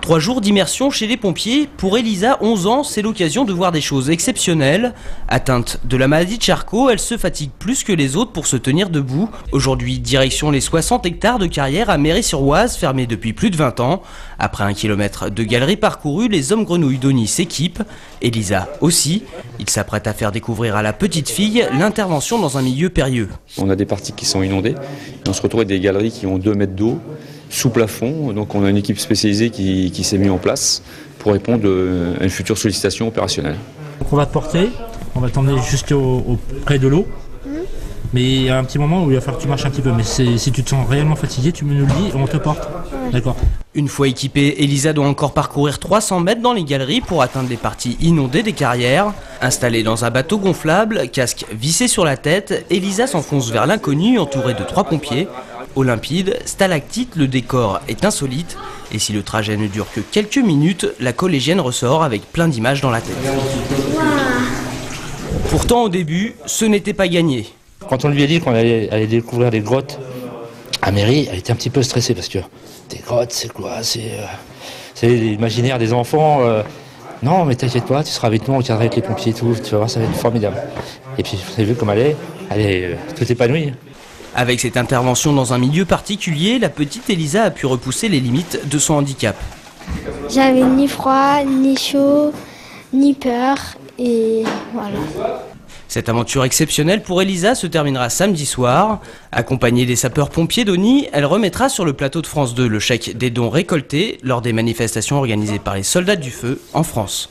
3 jours d'immersion chez les pompiers. Pour Elisa, 11 ans, c'est l'occasion de voir des choses exceptionnelles. Atteinte de la maladie de Charcot, elle se fatigue plus que les autres pour se tenir debout. Aujourd'hui, direction les 60 hectares de carrière à Méry-sur-Oise, fermés depuis plus de 20 ans. Après 1 kilomètre de galerie parcourue, les hommes grenouilles d'Ony s'équipent. Elisa aussi. Il s'apprête à faire découvrir à la petite fille l'intervention dans un milieu périlleux. On a des parties qui sont inondées. Et on se retrouve avec des galeries qui ont 2 mètres d'eau sous plafond. Donc on a une équipe spécialisée qui s'est mise en place pour répondre à une future sollicitation opérationnelle. Donc on va te porter, on va t'emmener juste près de l'eau. Mais il y a un petit moment où il va falloir que tu marches un petit peu. Mais si tu te sens réellement fatigué, tu me nous le dis et on te porte. D'accord. Une fois équipée, Elisa doit encore parcourir 300 mètres dans les galeries pour atteindre les parties inondées des carrières. Installée dans un bateau gonflable, casque vissé sur la tête, Elisa s'enfonce vers l'inconnu entourée de 3 pompiers. Au limpide, stalactite, le décor est insolite. Et si le trajet ne dure que quelques minutes, la collégienne ressort avec plein d'images dans la tête. Pourtant, au début, ce n'était pas gagné. Quand on lui a dit qu'on allait découvrir des grottes à Méry, elle était un petit peu stressée parce que des grottes, c'est quoi? C'est l'imaginaire des enfants. Non, mais t'inquiète pas, tu seras avec nous, on tiendra avec les pompiers et tout, tu vas voir, ça va être formidable. Et puis, vous avez vu comme elle est tout épanouie. Avec cette intervention dans un milieu particulier, la petite Elisa a pu repousser les limites de son handicap. J'avais ni froid, ni chaud, ni peur, et voilà. Cette aventure exceptionnelle pour Elisa se terminera samedi soir. Accompagnée des sapeurs-pompiers d'Ony, elle remettra sur le plateau de France 2 le chèque des dons récoltés lors des manifestations organisées par les soldats du feu en France.